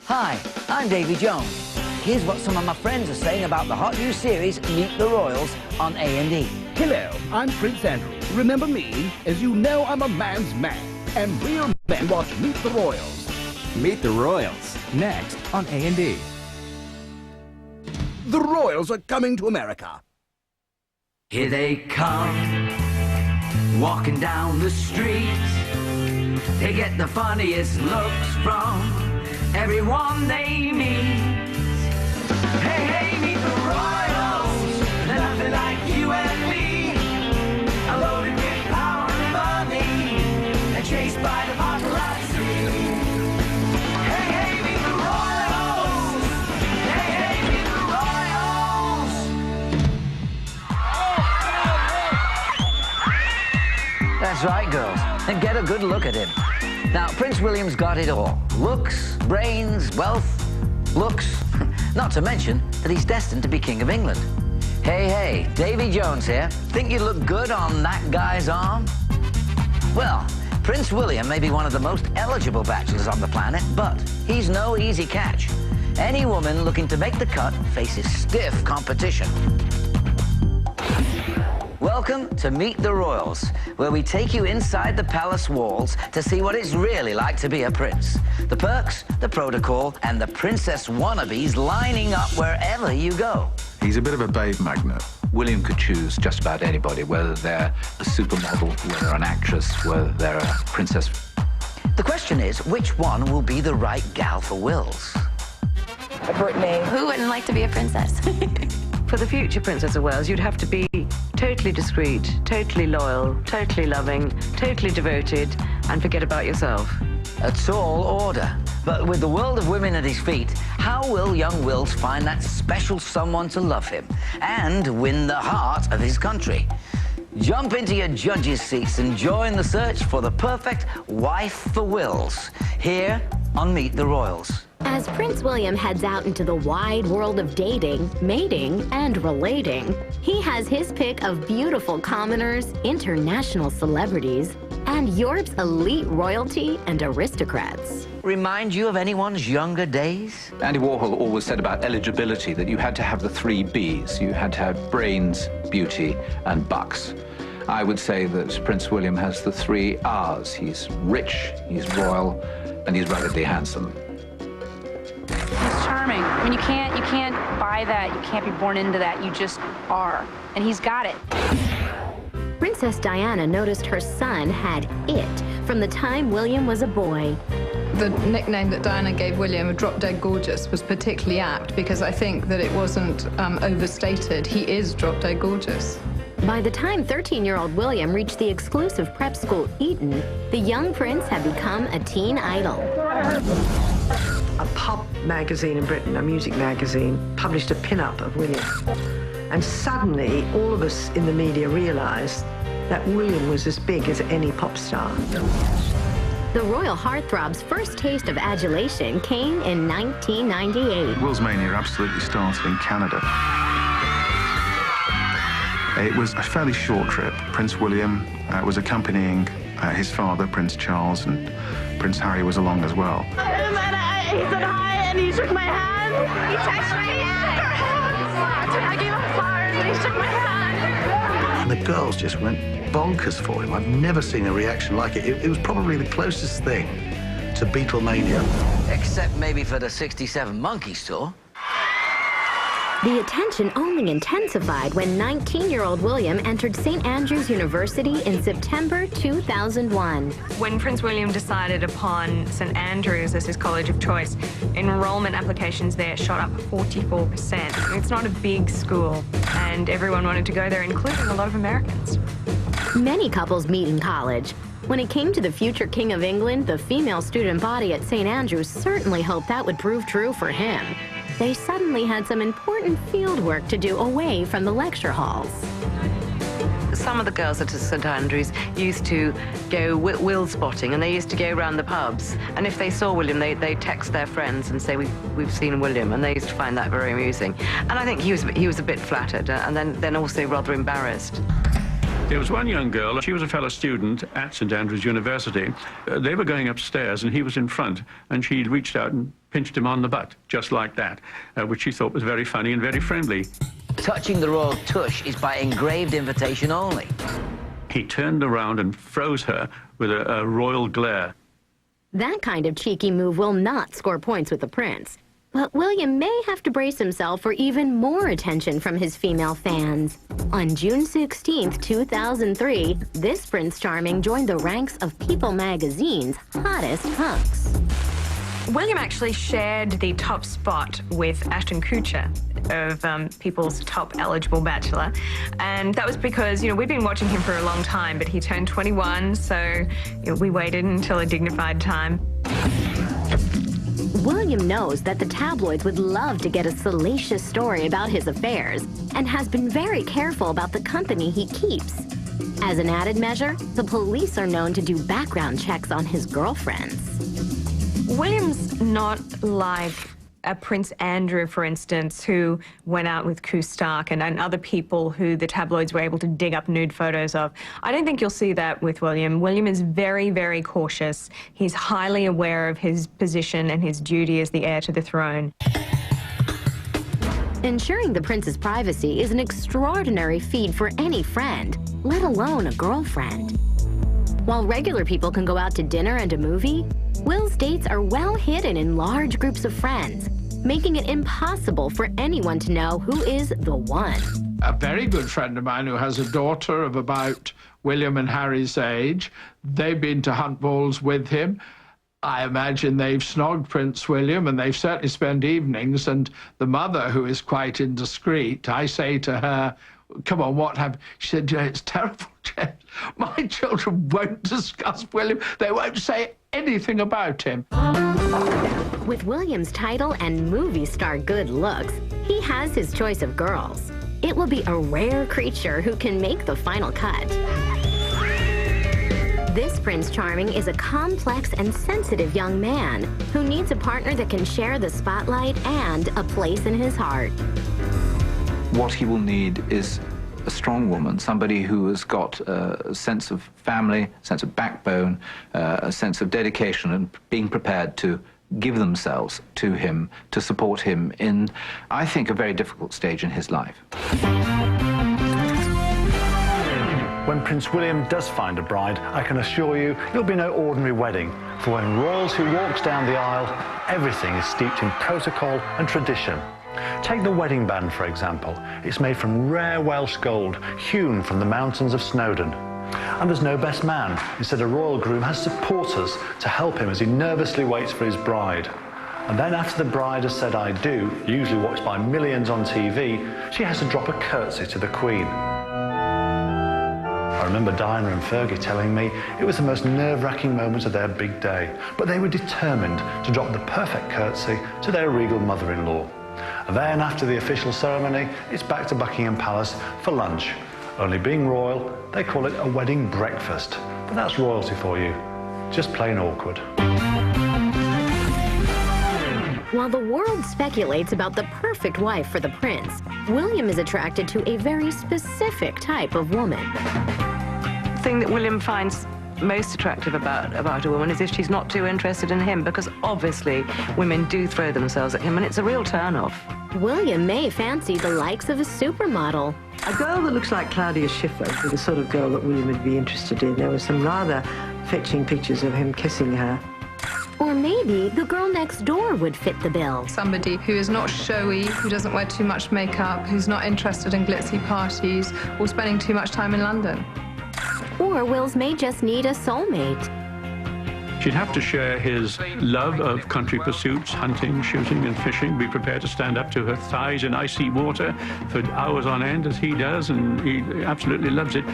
Hi, I'm Davy Jones. Here's what some of my friends are saying about the hot new series Meet the Royals on A&E. Hello, I'm Prince Andrew. Remember me? As you know, I'm a man's man. And real men watch Meet the Royals. Meet the Royals, next on A&E. The Royals are coming to America. Here they come, walking down the street. They get the funniest looks from everyone they meet. Hey, hey, meet the Royals. They're nothing like you and me. Loaded with power and money, and chased by the paparazzi. Hey, hey, meet the Royals. Hey, hey, meet the Royals. That's right, girls. And get a good look at him. Now, Prince William's got it all. Looks, brains, wealth, looks. Not to mention that he's destined to be King of England. Hey, hey, Davy Jones here. Think you look good on that guy's arm? Well, Prince William may be one of the most eligible bachelors on the planet, but he's no easy catch. Any woman looking to make the cut faces stiff competition. Welcome to Meet the Royals, where we take you inside the palace walls to see what it's really like to be a prince. The perks, the protocol, and the princess wannabes lining up wherever you go. He's a bit of a babe magnet. William could choose just about anybody, whether they're a supermodel, whether an actress, whether they're a princess. The question is, which one will be the right gal for Wills? Brittany. Who wouldn't like to be a princess? For the future Princess of Wales, you'd have to be totally discreet, totally loyal, totally loving, totally devoted, and forget about yourself. A tall order. But with the world of women at his feet, how will young Wills find that special someone to love him and win the heart of his country? Jump into your judges' seats and join the search for the perfect wife for Wills, here on Meet the Royals. As Prince William heads out into the wide world of dating, mating, and relating, he has his pick of beautiful commoners, international celebrities, and Europe's elite royalty and aristocrats. Remind you of anyone's younger days? Andy Warhol always said about eligibility that you had to have the 3 Bs. You had to have brains, beauty, and bucks. I would say that Prince William has the 3 Rs. He's rich, he's royal, and he's ruggedly handsome. He's charming. I mean, you can't buy that. You can't be born into that. You just are. And he's got it. Princess Diana noticed her son had it from the time William was a boy. The nickname that Diana gave William, Drop Dead Gorgeous, was particularly apt because I think that it wasn't overstated. He is drop dead gorgeous. By the time 13-year-old William reached the exclusive prep school Eton, the young prince had become a teen idol. A pop magazine in Britain, a music magazine, published a pin-up of William. And suddenly, all of us in the media realized that William was as big as any pop star. The royal heartthrob's first taste of adulation came in 1998. Will's mania absolutely started in Canada. It was a fairly short trip. Prince William was accompanying his father, Prince Charles, and Prince Harry was along as well. He said hi and he shook my hand. He touched my hand. I gave him flowers and he shook my hand. And the girls just went bonkers for him. I've never seen a reaction like it. It was probably the closest thing to Beatlemania. Except maybe for the 67 Monkeys tour. The attention only intensified when 19-year-old William entered St. Andrews University in September 2001. When Prince William decided upon St. Andrews as his college of choice, enrollment applications there shot up 44%. It's not a big school, and everyone wanted to go there, including a lot of Americans. Many couples meet in college. When it came to the future King of England, the female student body at St. Andrews certainly hoped that would prove true for him. They suddenly had some important field work to do away from the lecture halls. Some of the girls at St. Andrews used to go Will spotting, and they used to go around the pubs. And if they saw William, they'd text their friends and say, we've seen William, and they used to find that very amusing. And I think he was a bit flattered, and then also rather embarrassed. There was one young girl, she was a fellow student at St. Andrews University. They were going upstairs, and he was in front, and she reached out and pinched him on the butt, just like that, which she thought was very funny and very friendly. Touching the royal tush is by engraved invitation only. He turned around and froze her with a royal glare. That kind of cheeky move will not score points with the prince. But William may have to brace himself for even more attention from his female fans. On June 16, 2003, this Prince Charming joined the ranks of People magazine's hottest hunks. William actually shared the top spot with Ashton Kutcher of People's top eligible bachelor. And that was because, we've been watching him for a long time, but he turned 21, so we waited until a dignified time. William knows that the tabloids would love to get a salacious story about his affairs and has been very careful about the company he keeps. As an added measure, the police are known to do background checks on his girlfriends. William's not like a Prince Andrew, for instance, who went out with Ku Stark and other people who the tabloids were able to dig up nude photos of. I don't think you'll see that with William. William is very, very cautious. He's highly aware of his position and his duty as the heir to the throne. Ensuring the prince's privacy is an extraordinary feat for any friend, let alone a girlfriend. While regular people can go out to dinner and a movie, Will's dates are well hidden in large groups of friends, making it impossible for anyone to know who is the one. A very good friend of mine who has a daughter of about William and Harry's age. They've been to hunt balls with him. I imagine they've snogged Prince William, and they've certainly spent evenings. And the mother, who is quite indiscreet, I say to her, "Come on, what happened?" She said, "It's terrible, James. My children won't discuss William. They won't say anything about him." With William's title and movie star good looks, he has his choice of girls. It will be a rare creature who can make the final cut. This Prince Charming is a complex and sensitive young man who needs a partner that can share the spotlight and a place in his heart. What he will need is a strong woman, somebody who has got a sense of family, a sense of backbone, a sense of dedication, and being prepared to give themselves to him, to support him in, I think, a very difficult stage in his life. When Prince William does find a bride, I can assure you it'll be no ordinary wedding. For when royalty walks down the aisle, everything is steeped in protocol and tradition. Take the wedding band, for example. It's made from rare Welsh gold, hewn from the mountains of Snowdon. And there's no best man. Instead, a royal groom has supporters to help him as he nervously waits for his bride. And then after the bride has said "I do," usually watched by millions on TV, she has to drop a curtsy to the Queen. I remember Diana and Fergie telling me it was the most nerve-wracking moment of their big day, but they were determined to drop the perfect curtsy to their regal mother-in-law. And then, after the official ceremony, it's back to Buckingham Palace for lunch. Only being royal, they call it a wedding breakfast. But that's royalty for you. Just plain awkward. While the world speculates about the perfect wife for the prince, William is attracted to a very specific type of woman. The thing that William finds most attractive about a woman is if she's not too interested in him, because obviously women do throw themselves at him and it's a real turn-off. William may fancy the likes of a supermodel. A girl that looks like Claudia Schiffer would be the sort of girl that William would be interested in. There were some rather fetching pictures of him kissing her. Or maybe the girl next door would fit the bill. Somebody who is not showy, who doesn't wear too much makeup, who's not interested in glitzy parties or spending too much time in London. Or Wills may just need a soulmate. She'd have to share his love of country pursuits, hunting, shooting and fishing, be prepared to stand up to her thighs in icy water for hours on end as he does, and he absolutely loves it.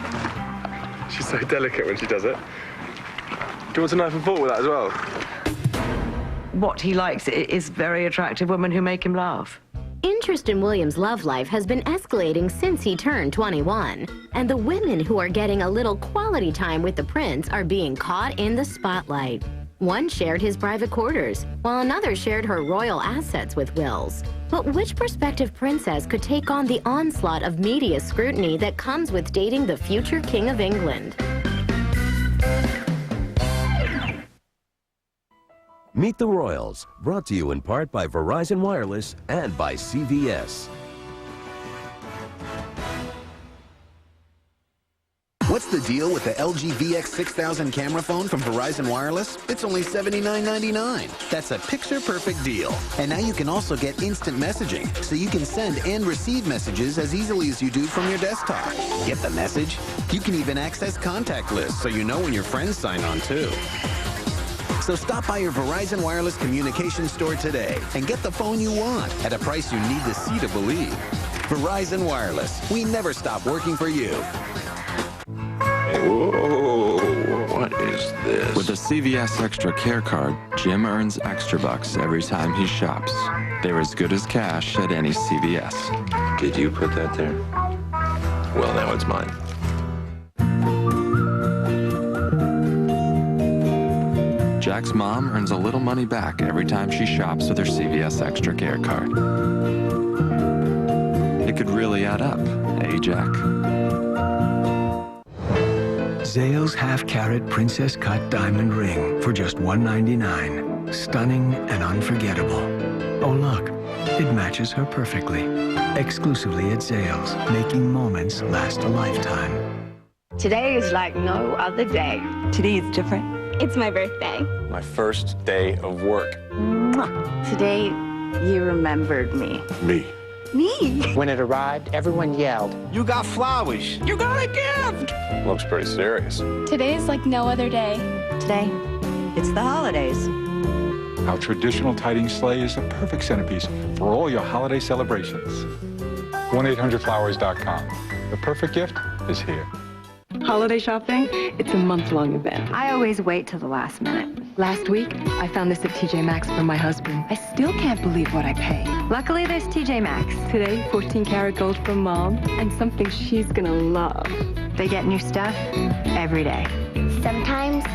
She's so delicate when she does it. Do you want a knife and fork with that as well? What he likes is very attractive women who make him laugh. Interest in William's love life has been escalating since he turned 21, and the women who are getting a little quality time with the prince are being caught in the spotlight. One shared his private quarters, while another shared her royal assets with Wills. But which prospective princess could take on the onslaught of media scrutiny that comes with dating the future King of England? Meet the Royals, brought to you in part by Verizon Wireless and by CVS. What's the deal with the LG VX6000 camera phone from Verizon Wireless? It's only $79.99. That's a picture-perfect deal. And now you can also get instant messaging, so you can send and receive messages as easily as you do from your desktop. Get the message? You can even access contact lists, so you know when your friends sign on, too. So stop by your Verizon Wireless communications store today and get the phone you want at a price you need to see to believe. Verizon Wireless. We never stop working for you. Whoa, what is this? With a CVS Extra Care card, Jim earns extra bucks every time he shops. They're as good as cash at any CVS. Did you put that there? Well, now it's mine. Jack's mom earns a little money back every time she shops with her CVS Extra Care card. It could really add up, eh, Jack? Zales half-carat princess cut diamond ring for just $199. Stunning and unforgettable. Oh look, it matches her perfectly. Exclusively at Zales, making moments last a lifetime. Today is like no other day. Today is different. It's my birthday. My first day of work. Mwah. Today, you remembered me. Me. Me? When it arrived, everyone yelled, "You got flowers! You got a gift!" Looks pretty serious. Today is like no other day. Today, it's the holidays. Our traditional tiding sleigh is the perfect centerpiece for all your holiday celebrations. 1-800-Flowers.com. The perfect gift is here. Holiday shopping, it's a month-long event. I always wait till the last minute. Last week, I found this at TJ Maxx for my husband. I still can't believe what I paid. Luckily, there's TJ Maxx. Today, 14 karat gold from Mom, and something she's gonna love. They get new stuff every day. Sometimes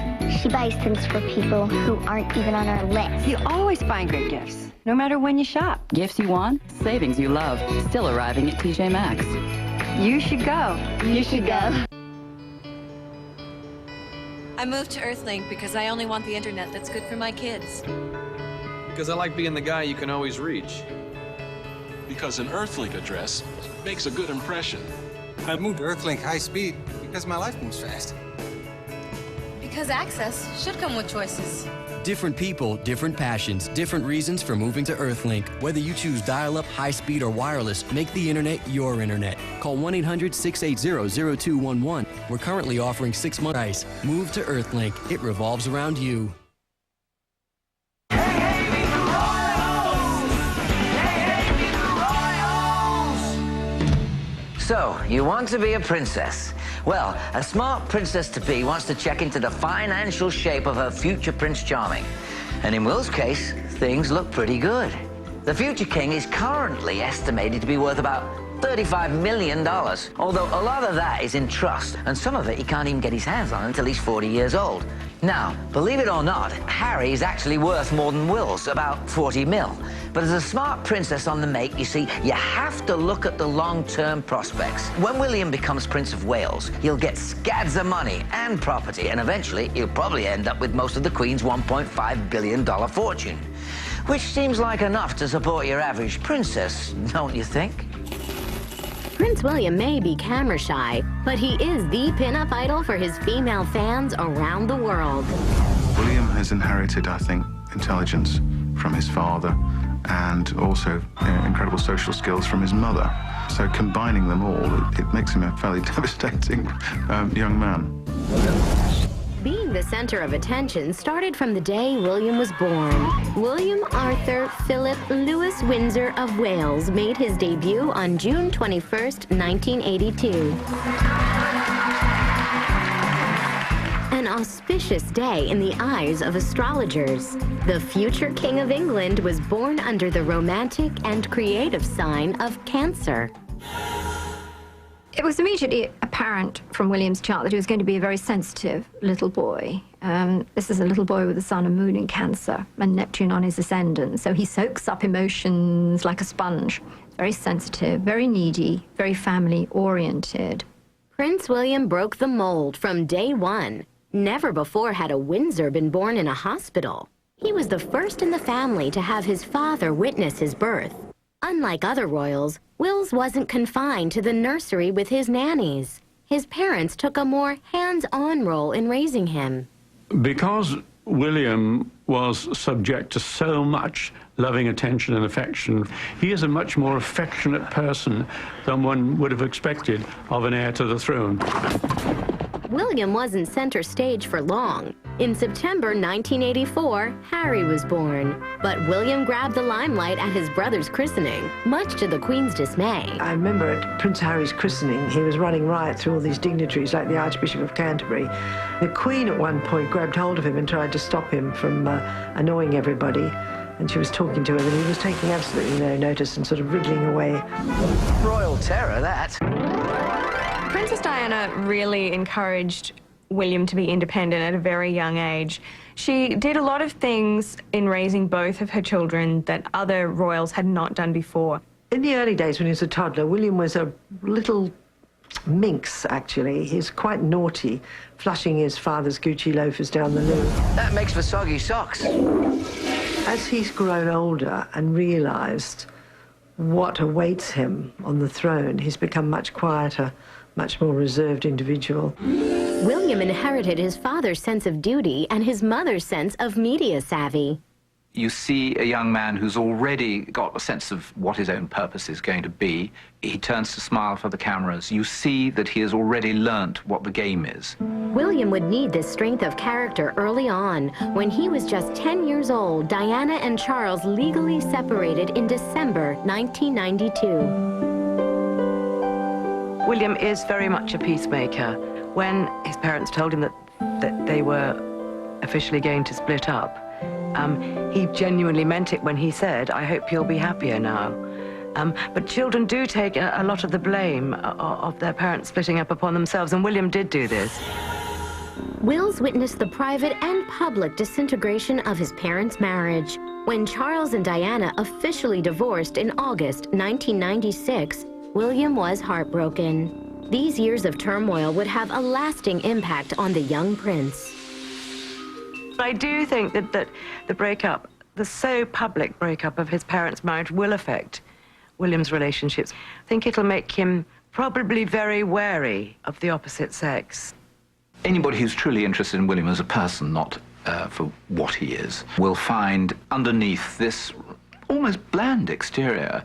she buys things for people who aren't even on our list. You always find great gifts, no matter when you shop. Gifts you want, savings you love, still arriving at TJ Maxx. You should go. You should go. I moved to Earthlink because I only want the internet that's good for my kids. Because I like being the guy you can always reach. Because an Earthlink address makes a good impression. I moved to Earthlink high speed because my life moves fast. Because access should come with choices. Different people, different passions, different reasons for moving to Earthlink. Whether you choose dial-up, high-speed, or wireless, make the internet your internet. Call 1-800-680-0211. We're currently offering 6-month price. Move to Earthlink. It revolves around you. So, you want to be a princess? Well, a smart princess-to-be wants to check into the financial shape of her future Prince Charming. And in Will's case, things look pretty good. The future king is currently estimated to be worth about $35 million, although a lot of that is in trust, and some of it he can't even get his hands on until he's 40 years old. Now, believe it or not, Harry is actually worth more than Will's, about 40 mil. But as a smart princess on the make, you see, you have to look at the long-term prospects. When William becomes Prince of Wales, he'll get scads of money and property, and eventually he'll probably end up with most of the Queen's $1.5 billion fortune. Which seems like enough to support your average princess, don't you think? Prince William may be camera shy, but he is the pinup idol for his female fans around the world. William has inherited, I think, intelligence from his father and also incredible social skills from his mother. So combining them all, it makes him a fairly devastating young man. Being the center of attention started from the day William was born. William Arthur Philip Lewis Windsor of Wales made his debut on June 21st, 1982. An auspicious day in the eyes of astrologers. The future King of England was born under the romantic and creative sign of Cancer. It was immediately apparent from William's chart that he was going to be a very sensitive little boy. This is a little boy with the sun and moon in Cancer and Neptune on his ascendant, so he soaks up emotions like a sponge. Very sensitive, very needy, very family-oriented. Prince William broke the mold from day one. Never before had a Windsor been born in a hospital. He was the first in the family to have his father witness his birth. Unlike other royals, Wills wasn't confined to the nursery with his nannies. His parents took a more hands-on role in raising him. Because William was subject to so much loving attention and affection, he is a much more affectionate person than one would have expected of an heir to the throne. William wasn't center stage for long. In September 1984, Harry was born. But William grabbed the limelight at his brother's christening, much to the Queen's dismay. I remember at Prince Harry's christening, he was running riot through all these dignitaries, like the Archbishop of Canterbury. The Queen at one point grabbed hold of him and tried to stop him from annoying everybody. And she was talking to him, and he was taking absolutely no notice and sort of wriggling away. Royal terror, that. Princess Diana really encouraged William to be independent at a very young age. She did a lot of things in raising both of her children that other royals had not done before. In the early days when he was a toddler, William was a little minx, actually. He's quite naughty, flushing his father's Gucci loafers down the loo. That makes for soggy socks. As he's grown older and realised what awaits him on the throne, he's become much quieter, much more reserved individual. William inherited his father's sense of duty and his mother's sense of media savvy. You see a young man who's already got a sense of what his own purpose is going to be. He turns to smile for the cameras. You see that he has already learnt what the game is. William would need this strength of character early on. When he was just 10 years old, Diana and Charles legally separated in December 1992. William is very much a peacemaker. When his parents told him that they were officially going to split up, he genuinely meant it when he said, "I hope you'll be happier now." But children do take a lot of the blame of their parents splitting up upon themselves, and William did do this. Wills witnessed the private and public disintegration of his parents' marriage. When Charles and Diana officially divorced in August 1996, William was heartbroken. These years of turmoil would have a lasting impact on the young prince. I do think that the breakup, the so public breakup of his parents' marriage will affect William's relationships. I think it'll make him probably very wary of the opposite sex. Anybody who's truly interested in William as a person, not for what he is, will find underneath this almost bland exterior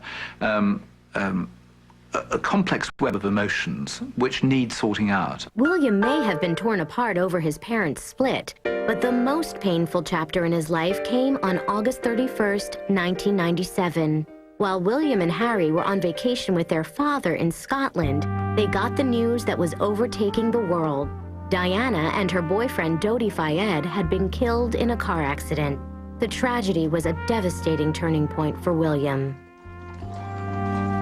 a complex web of emotions which need sorting out. William may have been torn apart over his parents' split, but the most painful chapter in his life came on August 31st, 1997. While William and Harry were on vacation with their father in Scotland, they got the news that was overtaking the world. Diana and her boyfriend Dodi Fayed had been killed in a car accident. The tragedy was a devastating turning point for William.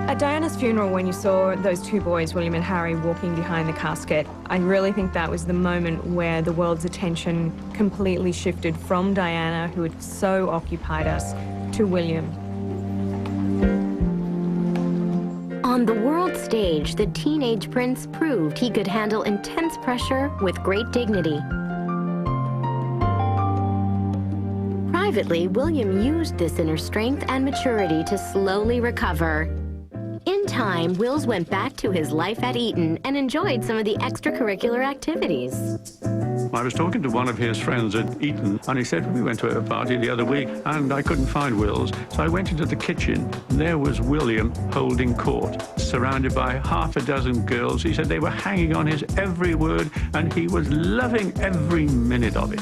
At Diana's funeral, when you saw those two boys, William and Harry, walking behind the casket, I really think that was the moment where the world's attention completely shifted from Diana, who had so occupied us, to William. On the world stage, the teenage prince proved he could handle intense pressure with great dignity. Privately, William used this inner strength and maturity to slowly recover. In time, Wills went back to his life at Eton and enjoyed some of the extracurricular activities. I was talking to one of his friends at Eton, and he said, we went to a party the other week, and I couldn't find Wills, so I went into the kitchen, and there was William holding court, surrounded by half a dozen girls. He said they were hanging on his every word, and he was loving every minute of it.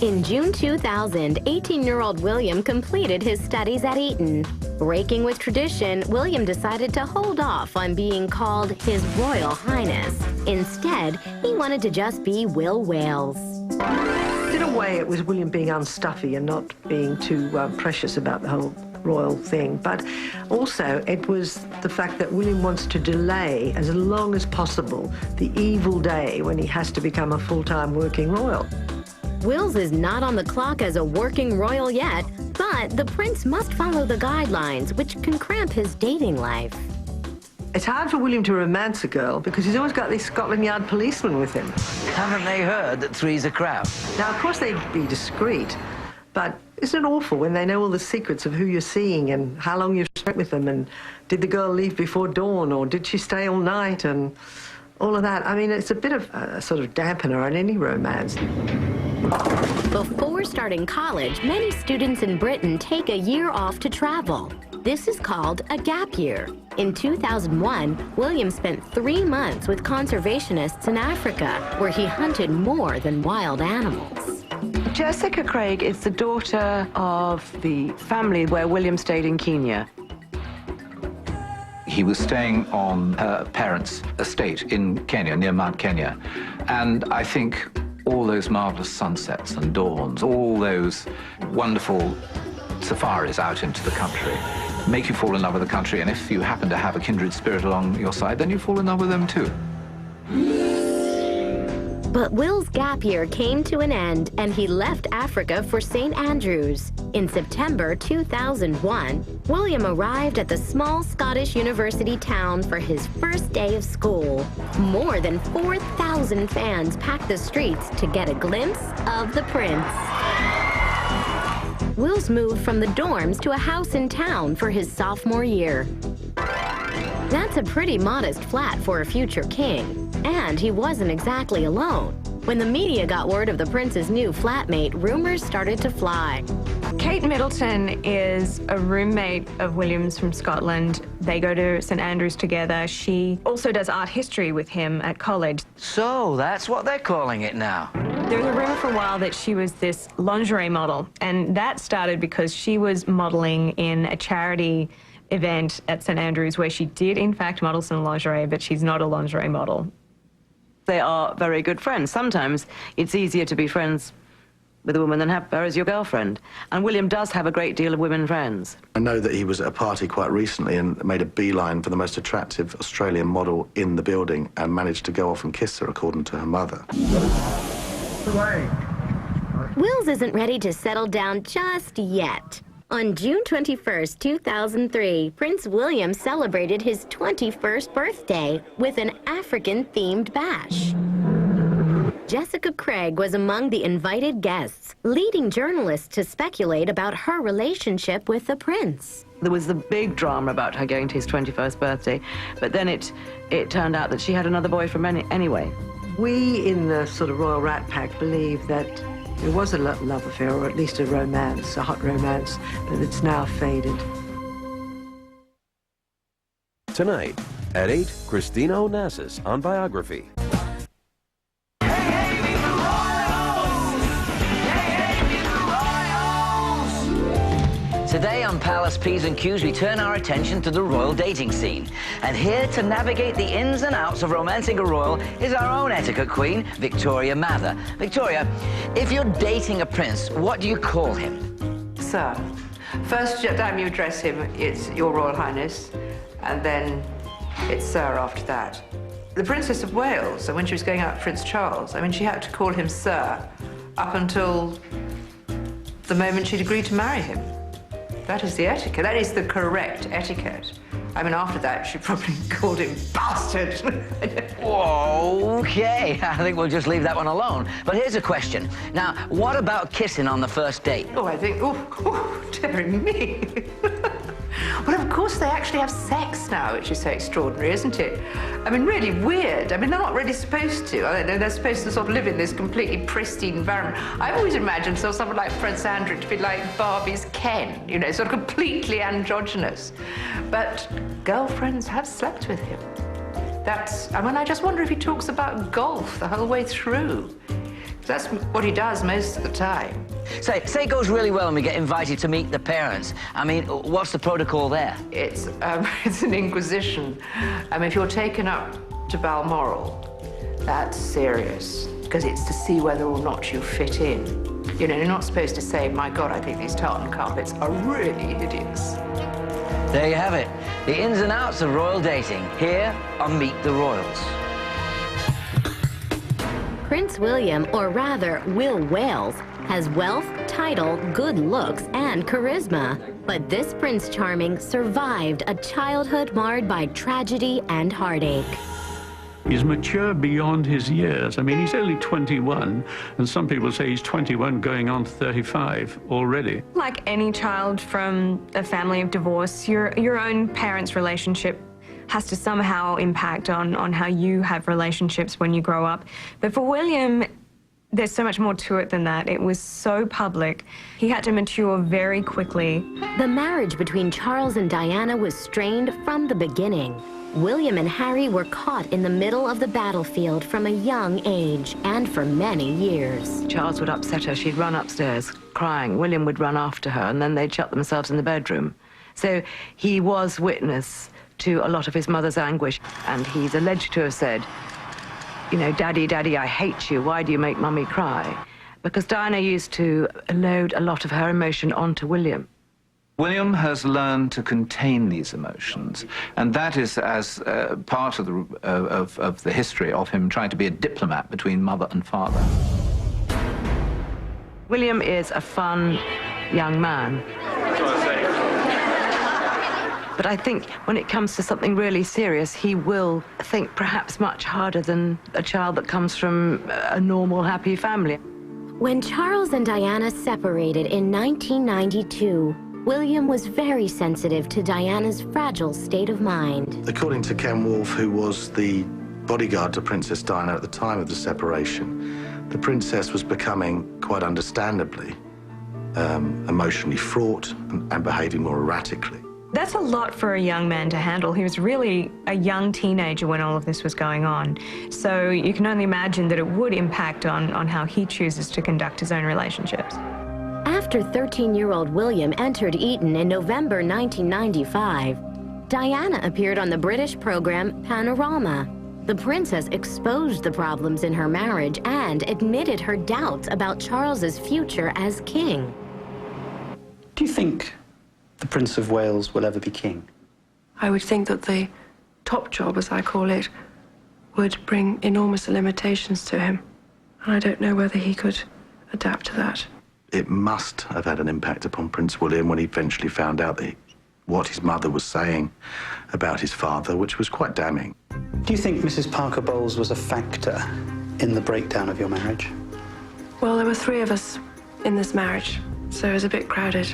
In June 2000, 18-year-old William completed his studies at Eton. Breaking with tradition, William decided to hold off on being called His Royal Highness. Instead, he wanted to just be Will Wales. In a way, it was William being unstuffy and not being too precious about the whole royal thing. But also, it was the fact that William wants to delay as long as possible the evil day when he has to become a full-time working royal. Wills is not on the clock as a working royal yet, but the prince must follow the guidelines, which can cramp his dating life. It's hard for William to romance a girl because he's always got this Scotland Yard policeman with him. Haven't they heard that three's a crowd? Now, of course, they'd be discreet, But isn't it awful when they know all the secrets of who you're seeing and how long you've spent with them, and did the girl leave before dawn or did she stay all night and all of that? I mean, it's a bit of a sort of dampener on any romance. Before starting college, many students in Britain take a year off to travel. This is called a gap year. In 2001, William spent 3 months with conservationists in Africa, where he hunted more than wild animals. Jessica Craig is the daughter of the family where William stayed in Kenya. He was staying on her parents' estate in Kenya, near Mount Kenya. And I think all those marvelous sunsets and dawns, all those wonderful safaris out into the country, make you fall in love with the country. And if you happen to have a kindred spirit along your side, then you fall in love with them too. But Will's gap year came to an end, and he left Africa for St. Andrews. In September 2001, William arrived at the small Scottish university town for his first day of school. More than 4,000 fans packed the streets to get a glimpse of the prince. Will's moved from the dorms to a house in town for his sophomore year. That's a pretty modest flat for a future king. And he wasn't exactly alone. When the media got word of the prince's new flatmate, rumors started to fly. Kate Middleton is a roommate of William's from Scotland. They go to St. Andrews together. She also does art history with him at college. So that's what they're calling it now. There was a rumor for a while that she was this lingerie model, and that started because she was modeling in a charity event at St. Andrews where she did, in fact, model some lingerie, but she's not a lingerie model. They are very good friends. Sometimes it's easier to be friends with a woman than have her as your girlfriend. And William does have a great deal of women friends. I know that he was at a party quite recently and made a beeline for the most attractive Australian model in the building and managed to go off and kiss her, according to her mother. Wills isn't ready to settle down just yet. On June 21st, 2003, Prince William celebrated his 21st birthday with an African-themed bash. Jessica Craig was among the invited guests, leading journalists to speculate about her relationship with the prince. There was the big drama about her going to his 21st birthday, but then it turned out that she had another boyfriend anyway. We in the sort of Royal Rat Pack believe that it was a love affair, or at least a romance, a hot romance, but it's now faded. Tonight, at 8, Christina Onassis on Biography. Today on Palace P's and Q's, we turn our attention to the royal dating scene. And here to navigate the ins and outs of romancing a royal is our own etiquette queen, Victoria Mather. Victoria, if you're dating a prince, what do you call him? Sir. First time you address him, it's Your Royal Highness, and then it's Sir after that. The Princess of Wales, so when she was going out with Prince Charles, I mean, she had to call him Sir up until the moment she'd agreed to marry him. That is the etiquette. That is the correct etiquette. I mean, after that, she probably called him bastard. Okay, I think we'll just leave that one alone. But here's a question. Now, what about kissing on the first date? Oh, I think, dearie me. Well, of course, they actually have sex now, which is so extraordinary, isn't it? I mean, really weird. I mean, they're not really supposed to. They're supposed to sort of live in this completely pristine environment. I've always imagined someone like Prince Andrew to be like Barbie's Ken, you know, sort of completely androgynous. But girlfriends have slept with him. I mean, I just wonder if he talks about golf the whole way through. That's what he does most of the time. Say it goes really well and we get invited to meet the parents. I mean, what's the protocol there? It's an inquisition. I mean, if you're taken up to Balmoral, that's serious, because it's to see whether or not you fit in. You know, you're not supposed to say, my God, I think these tartan carpets are really hideous. There you have it. The ins and outs of royal dating, here on Meet the Royals. Prince William, or rather Will Wales, has wealth, title, good looks, and charisma. But this Prince Charming survived a childhood marred by tragedy and heartache. He's mature beyond his years. I mean, he's only 21, and some people say he's 21 going on 35 already. Like any child from a family of divorce, your own parents' relationship has to somehow impact on how you have relationships when you grow up. But for William, there's so much more to it than that. It was so public. He had to mature very quickly. The marriage between Charles and Diana was strained from the beginning. William and Harry were caught in the middle of the battlefield from a young age and for many years. Charles would upset her. She'd run upstairs crying. William would run after her, and then they'd shut themselves in the bedroom. So he was witness to a lot of his mother's anguish, and he's alleged to have said, you know, "Daddy, Daddy, I hate you. Why do you make Mummy cry?" Because Diana used to load a lot of her emotion onto William. William has learned to contain these emotions, and that is as part of the history of him trying to be a diplomat between mother and father. William is a fun young man. But I think when it comes to something really serious, he will think perhaps much harder than a child that comes from a normal, happy family. When Charles and Diana separated in 1992, William was very sensitive to Diana's fragile state of mind. According to Ken Wolfe, who was the bodyguard to Princess Diana at the time of the separation, the princess was becoming, quite understandably, emotionally fraught and behaving more erratically. That's a lot for a young man to handle. He was really a young teenager when all of this was going on. So you can only imagine that it would impact on how he chooses to conduct his own relationships. After 13-year-old William entered Eton in November 1995, Diana appeared on the British program Panorama. The princess exposed the problems in her marriage and admitted her doubts about Charles's future as king. Do you think the Prince of Wales will ever be king? I would think that the top job, as I call it, would bring enormous limitations to him. And I don't know whether he could adapt to that. It must have had an impact upon Prince William when he eventually found out that what his mother was saying about his father, which was quite damning. Do you think Mrs. Parker Bowles was a factor in the breakdown of your marriage? Well, there were 3 of us in this marriage, so it was a bit crowded.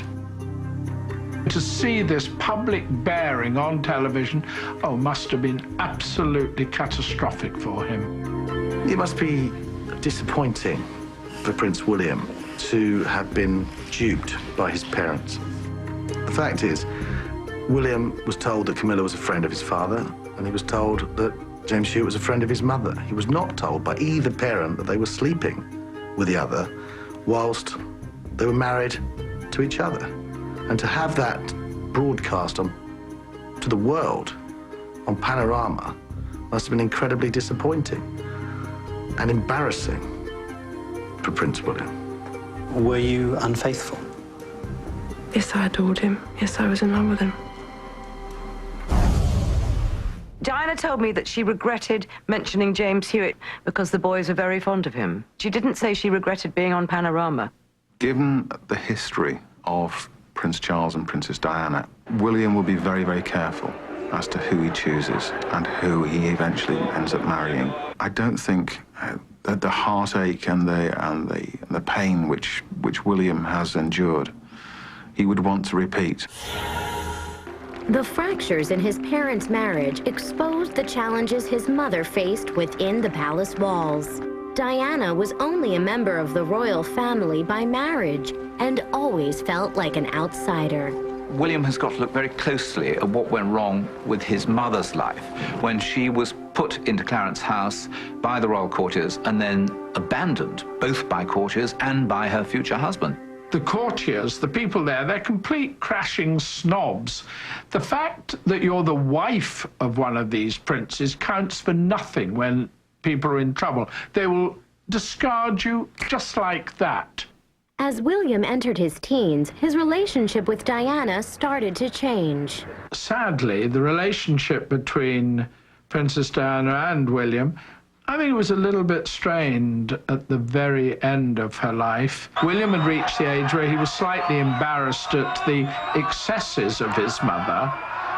To see this public bearing on television, must have been absolutely catastrophic for him. It must be disappointing for Prince William to have been duped by his parents. The fact is, William was told that Camilla was a friend of his father, and he was told that James Stewart was a friend of his mother. He was not told by either parent that they were sleeping with the other whilst they were married to each other. And to have that broadcast to the world on Panorama must have been incredibly disappointing and embarrassing for Prince William. Were you unfaithful? Yes, I adored him. Yes, I was in love with him. Diana told me that she regretted mentioning James Hewitt because the boys were very fond of him. She didn't say she regretted being on Panorama. Given the history of Prince Charles and Princess Diana, William will be very, very careful as to who he chooses and who he eventually ends up marrying. I don't think that the heartache and the pain which William has endured, he would want to repeat. The fractures in his parents' marriage exposed the challenges his mother faced within the palace walls. Diana was only a member of the royal family by marriage and always felt like an outsider. William has got to look very closely at what went wrong with his mother's life when she was put into Clarence House by the royal courtiers and then abandoned, both by courtiers and by her future husband. The courtiers, the people there, they're complete crashing snobs. The fact that you're the wife of one of these princes counts for nothing when people are in trouble. They will discard you just like that. As William entered his teens, his relationship with Diana started to change. Sadly, the relationship between Princess Diana and William, I think it was a little bit strained at the very end of her life. William had reached the age where he was slightly embarrassed at the excesses of his mother,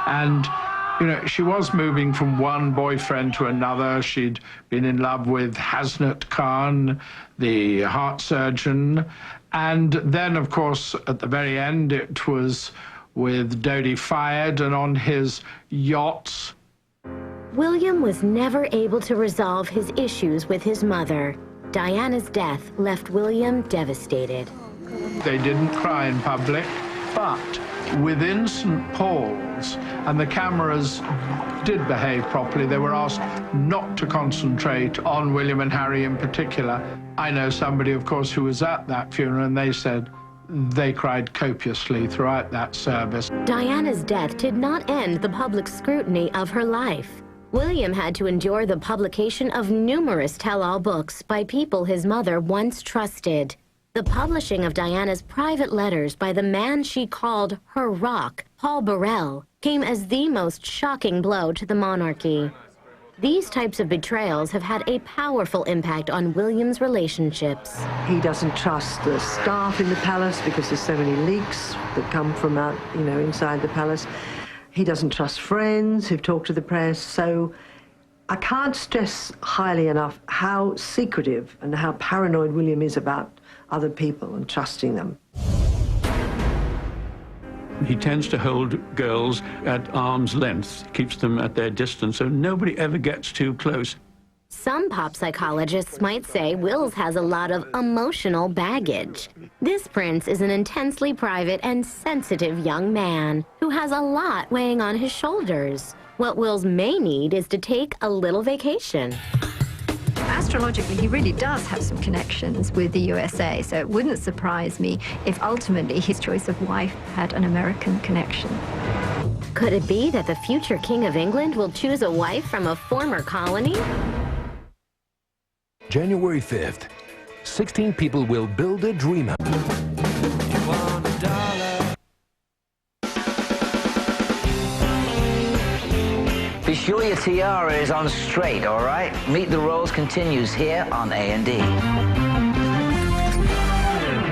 and You know, she was moving from one boyfriend to another. She'd been in love with Hasnat Khan, the heart surgeon. And then, of course, at the very end, it was with Dodi Fayed and on his yachts. William was never able to resolve his issues with his mother. Diana's death left William devastated. They didn't cry in public, but within St. Paul's, and the cameras did behave properly. They were asked not to concentrate on William and Harry in particular. I know somebody, of course, who was at that funeral, and they said they cried copiously throughout that service. Diana's death did not end the public scrutiny of her life. William had to endure the publication of numerous tell-all books by people his mother once trusted. The publishing of Diana's private letters by the man she called her rock, Paul Burrell, came as the most shocking blow to the monarchy. These types of betrayals have had a powerful impact on William's relationships. He doesn't trust the staff in the palace because there's so many leaks that come from out, inside the palace. He doesn't trust friends who've talked to the press. So I can't stress highly enough how secretive and how paranoid William is about other people and trusting them. He tends to hold girls at arm's length, keeps them at their distance, so nobody ever gets too close. Some pop psychologists might say Wills has a lot of emotional baggage. This prince is an intensely private and sensitive young man who has a lot weighing on his shoulders. What Wills may need is to take a little vacation. Astrologically, he really does have some connections with the USA, so it wouldn't surprise me if ultimately his choice of wife had an American connection. Could it be that the future King of England will choose a wife from a former colony? January 5th, 16 people will build a dream house. Be sure your tiara is on straight, all right? Meet the Royals continues here on A&E.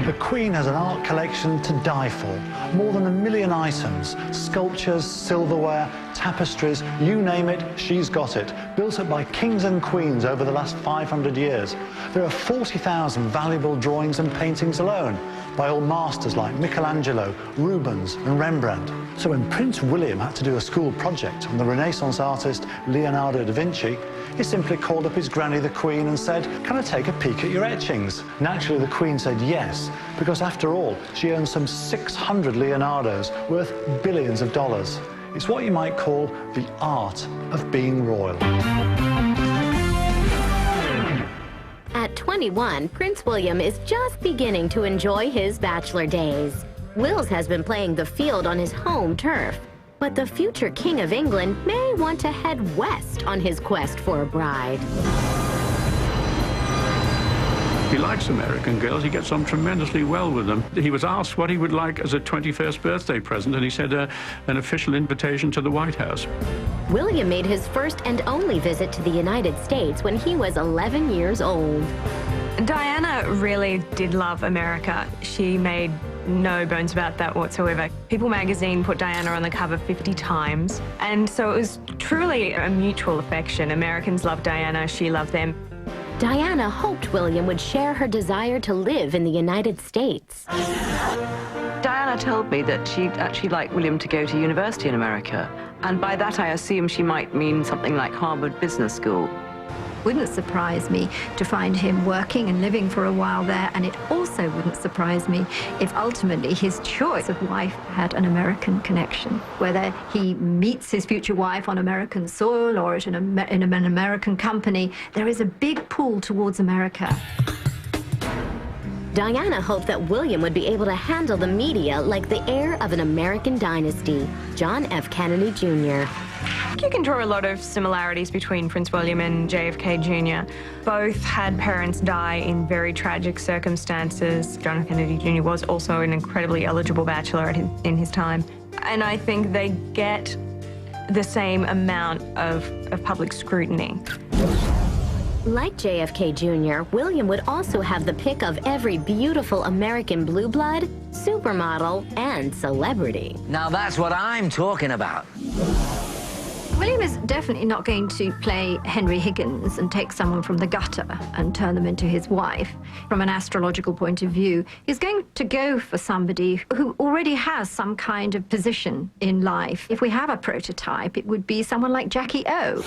The Queen has an art collection to die for. More than 1 million items, sculptures, silverware, tapestries, you name it, she's got it. Built up by kings and queens over the last 500 years. There are 40,000 valuable drawings and paintings alone by old masters like Michelangelo, Rubens and Rembrandt. So when Prince William had to do a school project on the Renaissance artist Leonardo da Vinci, he simply called up his granny, the Queen, and said, "Can I take a peek at your etchings?" Naturally, the Queen said yes, because after all, she owns some 600 Leonardos worth billions of dollars. It's what you might call the art of being royal. At 21, Prince William is just beginning to enjoy his bachelor days. Wills has been playing the field on his home turf, but the future King of England may want to head west on his quest for a bride. He likes American girls. He gets on tremendously well with them. He was asked what he would like as a 21st birthday present, and he said an official invitation to the White House. William made his first and only visit to the United States when he was 11 years old. Diana really did love America. She made no bones about that whatsoever. People magazine put Diana on the cover 50 times, and so it was truly a mutual affection. Americans loved Diana, she loved them. Diana hoped William would share her desire to live in the United States. Diana told me that she'd actually like William to go to university in America, and by that I assume she might mean something like Harvard Business School. Wouldn't surprise me to find him working and living for a while there, and it also wouldn't surprise me if ultimately his choice of wife had an American connection. Whether he meets his future wife on American soil or in an American company, there is a big pull towards America. Diana hoped that William would be able to handle the media like the heir of an American dynasty, John F. Kennedy Jr. You can draw a lot of similarities between Prince William and JFK Jr. Both had parents die in very tragic circumstances. John F. Kennedy Jr. was also an incredibly eligible bachelor in his time. And I think they get the same amount of public scrutiny. Like JFK Jr., William would also have the pick of every beautiful American blue blood, supermodel, and celebrity. Now that's what I'm talking about. William is definitely not going to play Henry Higgins and take someone from the gutter and turn them into his wife. From an astrological point of view, he's going to go for somebody who already has some kind of position in life. If we have a prototype, it would be someone like Jackie O.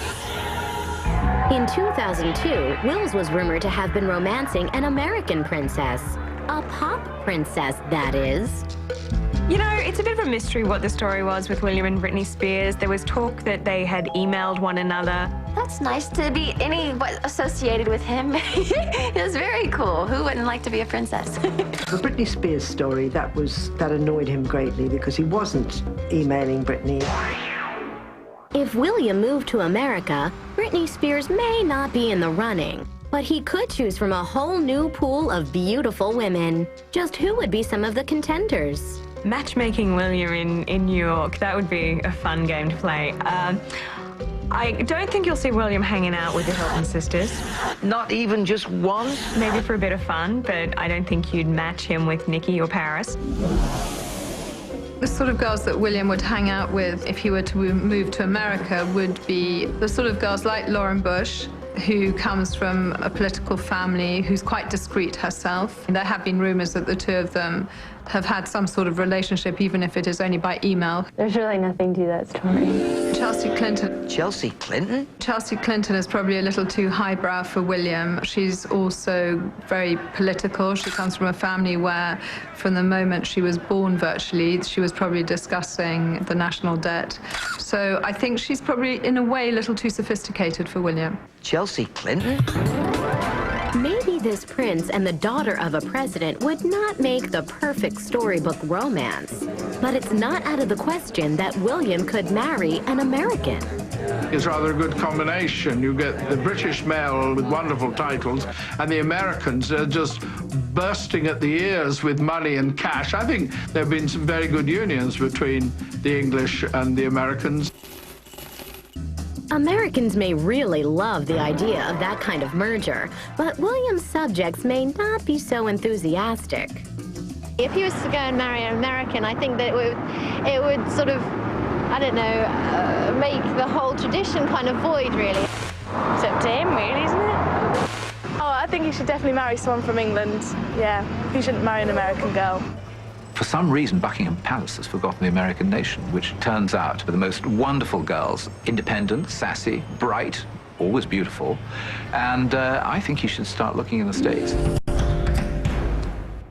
In 2002, Wills was rumored to have been romancing an American princess. A pop princess, that is. You know, it's a bit of a mystery what the story was with William and Britney Spears. There was talk that they had emailed one another. That's nice to be associated with him. It was very cool. Who wouldn't like to be a princess? The Britney Spears story, that annoyed him greatly because he wasn't emailing Britney. If William moved to America, Britney Spears may not be in the running. But he could choose from a whole new pool of beautiful women. Just who would be some of the contenders? Matchmaking William in New York, that would be a fun game to play. I don't think you'll see William hanging out with the Hilton sisters. Not even just one? Maybe for a bit of fun, but I don't think you'd match him with Nikki or Paris. The sort of girls that William would hang out with if he were to move to America would be the sort of girls like Lauren Bush, who comes from a political family, who's quite discreet herself. There have been rumors that the two of them have had some sort of relationship, even if it is only by email. There's really nothing to that story. Chelsea Clinton. Chelsea Clinton? Chelsea Clinton is probably a little too highbrow for William. She's also very political. She comes from a family where, from the moment she was born virtually, she was probably discussing the national debt. So I think she's probably, in a way, a little too sophisticated for William. Chelsea Clinton? Maybe this prince and the daughter of a president would not make the perfect storybook romance. But it's not out of the question that William could marry an American. It's rather a good combination. You get the British male with wonderful titles, and the Americans are just bursting at the ears with money and cash. I think there have been some very good unions between the English and the Americans. Americans may really love the idea of that kind of merger, but William's subjects may not be so enthusiastic. If he was to go and marry an American, I think that it would sort of, I don't know, make the whole tradition kind of void, really. It's up to him, really, isn't it? Oh, I think he should definitely marry someone from England. Yeah, he shouldn't marry an American girl. For some reason, Buckingham Palace has forgotten the American nation, which turns out are the most wonderful girls, independent, sassy, bright, always beautiful, and I think he should start looking in the States.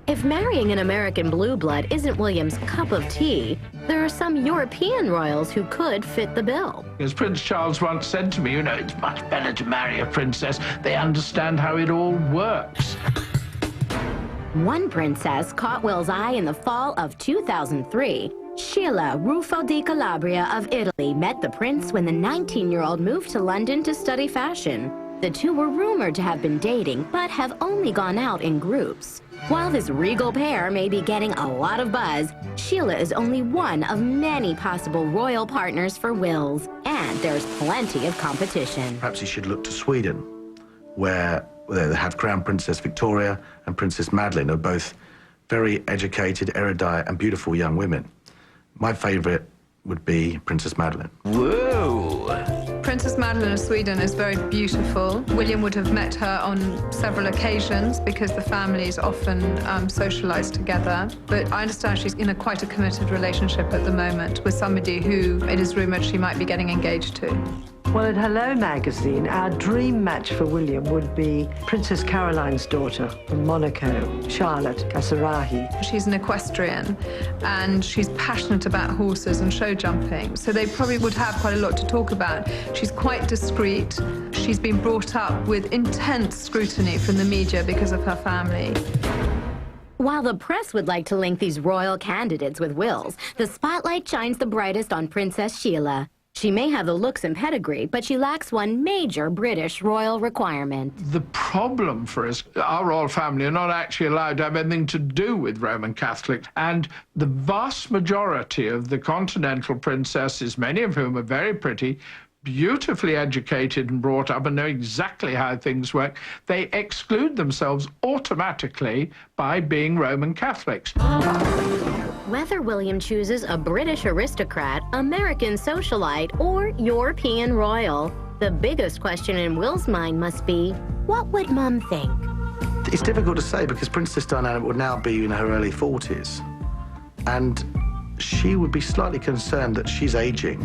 If marrying an American blue blood isn't William's cup of tea, there are some European royals who could fit the bill. As Prince Charles once said to me, you know, it's much better to marry a princess. They understand how it all works. One princess caught Will's eye in the fall of 2003. Sheila Ruffo di Calabria of Italy met the prince when the 19-year-old moved to London to study fashion. The two were rumored to have been dating, but have only gone out in groups. While this regal pair may be getting a lot of buzz, Sheila is only one of many possible royal partners for Wills, and there's plenty of competition. Perhaps he should look to Sweden, where they have Crown Princess Victoria and Princess Madeleine, who are both very educated, erudite, and beautiful young women. My favourite would be Princess Madeleine. Whoa! Princess Madeleine of Sweden is very beautiful. William would have met her on several occasions because the families often socialise together. But I understand she's in quite a committed relationship at the moment with somebody who it is rumoured she might be getting engaged to. Well, at Hello magazine, our dream match for William would be Princess Caroline's daughter from Monaco, Charlotte Casarahi. She's an equestrian, and she's passionate about horses and show jumping, so they probably would have quite a lot to talk about. She's quite discreet. She's been brought up with intense scrutiny from the media because of her family. While the press would like to link these royal candidates with Wills, the spotlight shines the brightest on Princess Sheila. She may have the looks and pedigree, but she lacks one major British royal requirement. The problem for us, our royal family are not actually allowed to have anything to do with Roman Catholics, and the vast majority of the continental princesses, many of whom are very pretty, beautifully educated and brought up and know exactly how things work, they exclude themselves automatically by being Roman Catholics. whether William chooses a British aristocrat, American socialite, or European royal, the biggest question in Will's mind must be, what would Mum think? It's difficult to say because Princess Diana would now be in her early 40s. And she would be slightly concerned that she's aging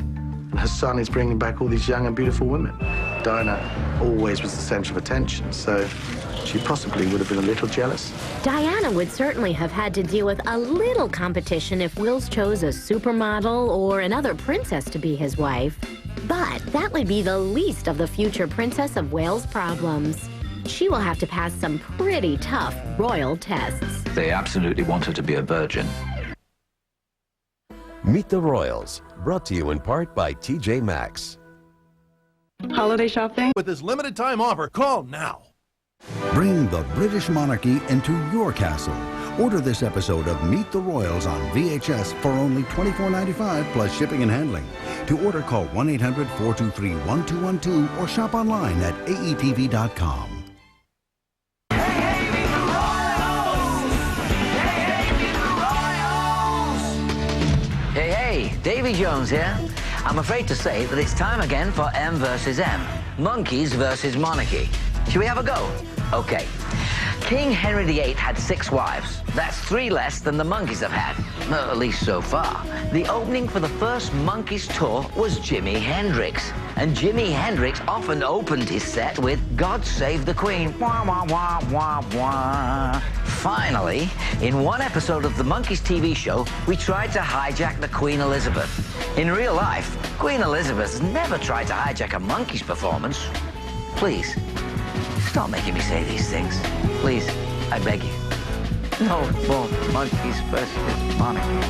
and her son is bringing back all these young and beautiful women. Diana always was the centre of attention, so she possibly would have been a little jealous. Diana would certainly have had to deal with a little competition if Wills chose a supermodel or another princess to be his wife. But that would be the least of the future Princess of Wales problems. She will have to pass some pretty tough royal tests. They absolutely want her to be a virgin. Meet the Royals, brought to you in part by TJ Maxx. Holiday shopping? With this limited time offer, call now. Bring the British monarchy into your castle. Order this episode of Meet the Royals on VHS for only $24.95 plus shipping and handling. To order, call 1-800-423-1212 or shop online at aetv.com. Hey, Davy Jones here. I'm afraid to say that it's time again for M versus M. Monkeys versus monarchy. Shall we have a go? Okay. King Henry VIII had 6 wives. That's 3 less than the monkeys have had, at least so far. The opening for the first Monkeys tour was Jimi Hendrix. And Jimi Hendrix often opened his set with God Save the Queen. Wah, wah, wah, wah, wah. Finally, in one episode of the Monkeys TV show, we tried to hijack the Queen Elizabeth. In real life, Queen Elizabeth has never tried to hijack a Monkeys performance. Please, stop making me say these things. Please, I beg you. No more Monkeys versus monarchy.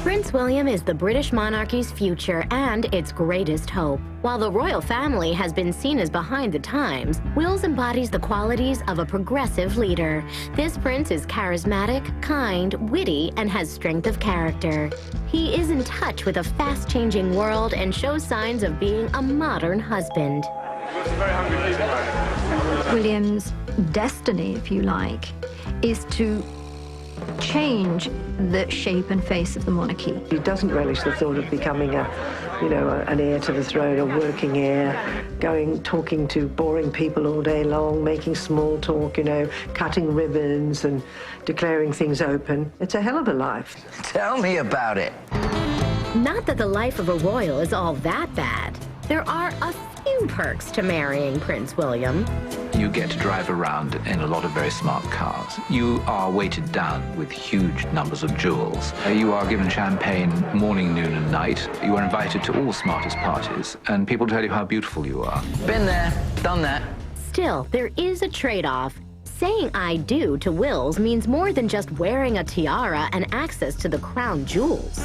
Prince William is the British monarchy's future and its greatest hope. While the royal family has been seen as behind the times, Wills embodies the qualities of a progressive leader. This prince is charismatic, kind, witty, and has strength of character. He is in touch with a fast-changing world and shows signs of being a modern husband. William's destiny, if you like, is to change the shape and face of the monarchy. He doesn't relish the thought of becoming an heir to the throne, a working heir, talking to boring people all day long, making small talk, cutting ribbons and declaring things open. It's a hell of a life. Tell me about it. Not that the life of a royal is all that bad. There are a few perks to marrying Prince William. You get to drive around in a lot of very smart cars. You are weighted down with huge numbers of jewels. You are given champagne morning, noon, and night. You are invited to all the smartest parties, and people tell you how beautiful you are. Been there, done that. Still, there is a trade-off. Saying I do to Wills means more than just wearing a tiara and access to the crown jewels.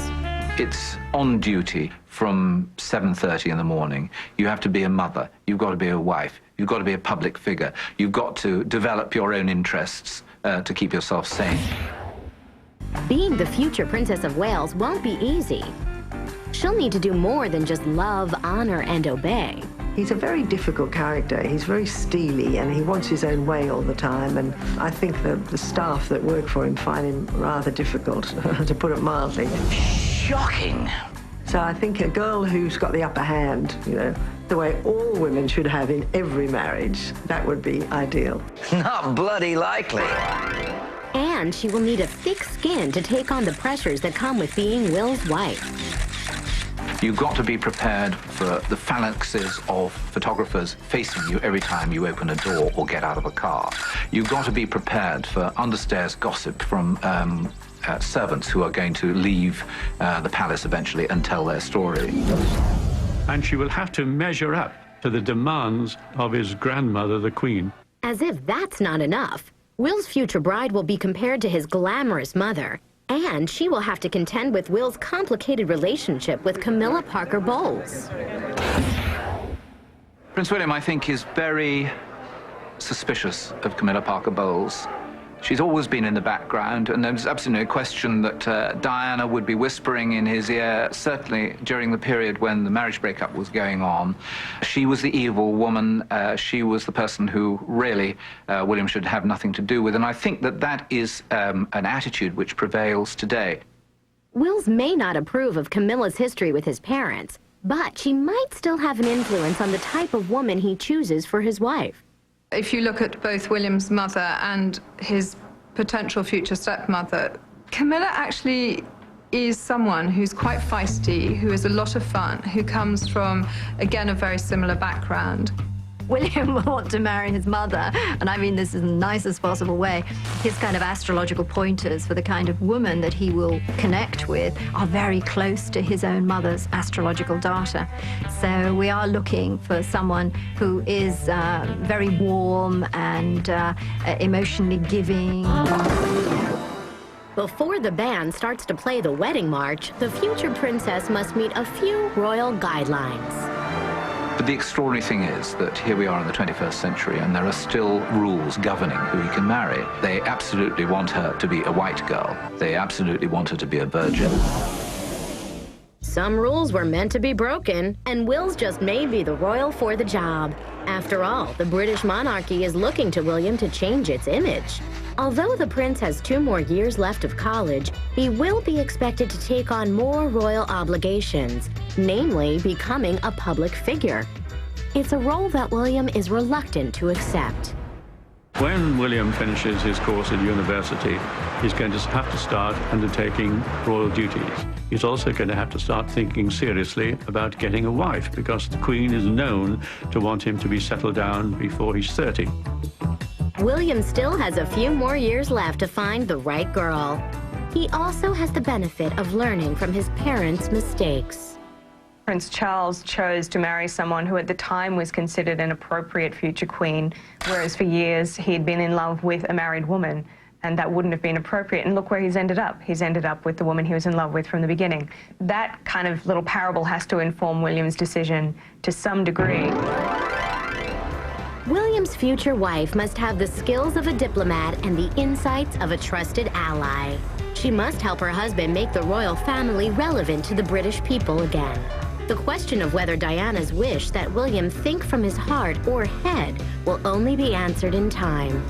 It's on duty from 7:30 in the morning. You have to be a mother. You've got to be a wife. You've got to be a public figure. You've got to develop your own interests to keep yourself sane. Being the future Princess of Wales won't be easy. She'll need to do more than just love, honor, and obey. He's a very difficult character. He's very steely and he wants his own way all the time. And I think that the staff that work for him find him rather difficult, to put it mildly. Shocking. So I think a girl who's got the upper hand, the way all women should have in every marriage, that would be ideal. Not bloody likely. And she will need a thick skin to take on the pressures that come with being Will's wife. You've got to be prepared for the phalanxes of photographers facing you every time you open a door or get out of a car. You've got to be prepared for understairs gossip from servants who are going to leave the palace eventually and tell their story. And she will have to measure up to the demands of his grandmother, the Queen. As if that's not enough, Will's future bride will be compared to his glamorous mother, and she will have to contend with Will's complicated relationship with Camilla Parker Bowles. Prince William, I think, is very suspicious of Camilla Parker Bowles. She's always been in the background, and there's absolutely no question that Diana would be whispering in his ear, certainly during the period when the marriage breakup was going on. She was the evil woman. She was the person who really William should have nothing to do with, and I think that that is an attitude which prevails today. Wills may not approve of Camilla's history with his parents, but she might still have an influence on the type of woman he chooses for his wife. If you look at both William's mother and his potential future stepmother, Camilla actually is someone who's quite feisty, who is a lot of fun, who comes from, again, a very similar background. William will want to marry his mother, and I mean this in the nicest possible way. His kind of astrological pointers for the kind of woman that he will connect with are very close to his own mother's astrological data. So we are looking for someone who is very warm and emotionally giving. Before the band starts to play the wedding march, the future princess must meet a few royal guidelines. But the extraordinary thing is that here we are in the 21st century and there are still rules governing who he can marry. They absolutely want her to be a white girl. They absolutely want her to be a virgin. Some rules were meant to be broken, and Wills just may be the royal for the job. After all, the British monarchy is looking to William to change its image. Although the prince has 2 more years left of college, he will be expected to take on more royal obligations, namely becoming a public figure. It's a role that William is reluctant to accept. When William finishes his course at university, he's going to have to start undertaking royal duties. He's also going to have to start thinking seriously about getting a wife, because the Queen is known to want him to be settled down before he's 30. William still has a few more years left to find the right girl. He also has the benefit of learning from his parents' mistakes. Prince Charles chose to marry someone who at the time was considered an appropriate future queen, whereas for years he'd been in love with a married woman, and that wouldn't have been appropriate. And look where he's ended up. He's ended up with the woman he was in love with from the beginning. That kind of little parable has to inform William's decision to some degree. William's future wife must have the skills of a diplomat and the insights of a trusted ally. She must help her husband make the royal family relevant to the British people again. The question of whether Diana's wish that William think from his heart or head will only be answered in time.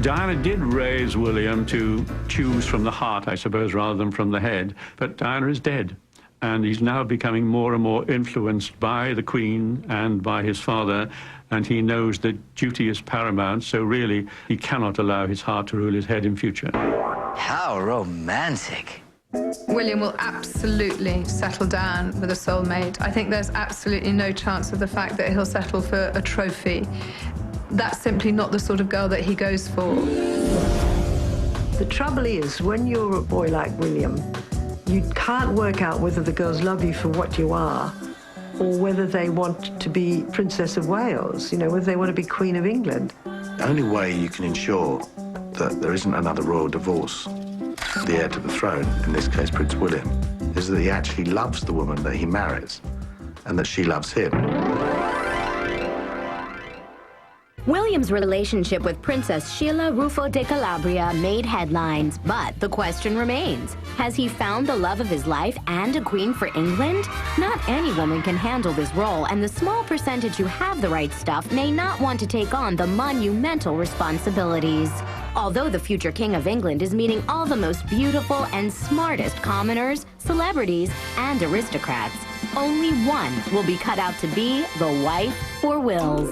Diana did raise William to choose from the heart, I suppose, rather than from the head, but Diana is dead. And he's now becoming more and more influenced by the Queen and by his father, and he knows that duty is paramount, so really he cannot allow his heart to rule his head in future. How romantic. William will absolutely settle down with a soulmate. I think there's absolutely no chance of the fact that he'll settle for a trophy. That's simply not the sort of girl that he goes for. The trouble is, when you're a boy like William, you can't work out whether the girls love you for what you are or whether they want to be Princess of Wales, you know, whether they want to be Queen of England. The only way you can ensure that there isn't another royal divorce, the heir to the throne, in this case Prince William, is that he actually loves the woman that he marries and that she loves him. William's relationship with Princess Sheila Rufo de Calabria made headlines, but the question remains, has he found the love of his life and a queen for England? Not any woman can handle this role, and the small percentage who have the right stuff may not want to take on the monumental responsibilities. Although the future King of England is meeting all the most beautiful and smartest commoners, celebrities, and aristocrats, only one will be cut out to be the wife for Wills.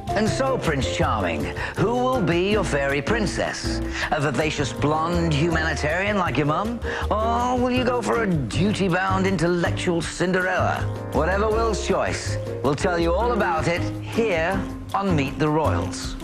And so, Prince Charming, who will be your fairy princess? A vivacious blonde humanitarian like your mum? Or will you go for a duty-bound intellectual Cinderella? Whatever Will's choice, we'll tell you all about it here on Meet the Royals.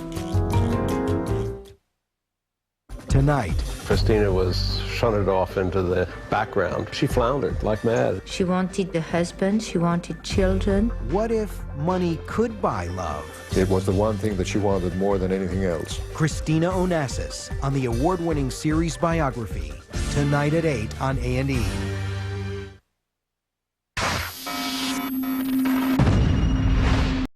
Tonight, Christina was shunted off into the background. She floundered like mad. She wanted the husband, she wanted children. What if money could buy love? It was the one thing that she wanted more than anything else. Christina Onassis on the award-winning series biography, tonight at 8 on A&E.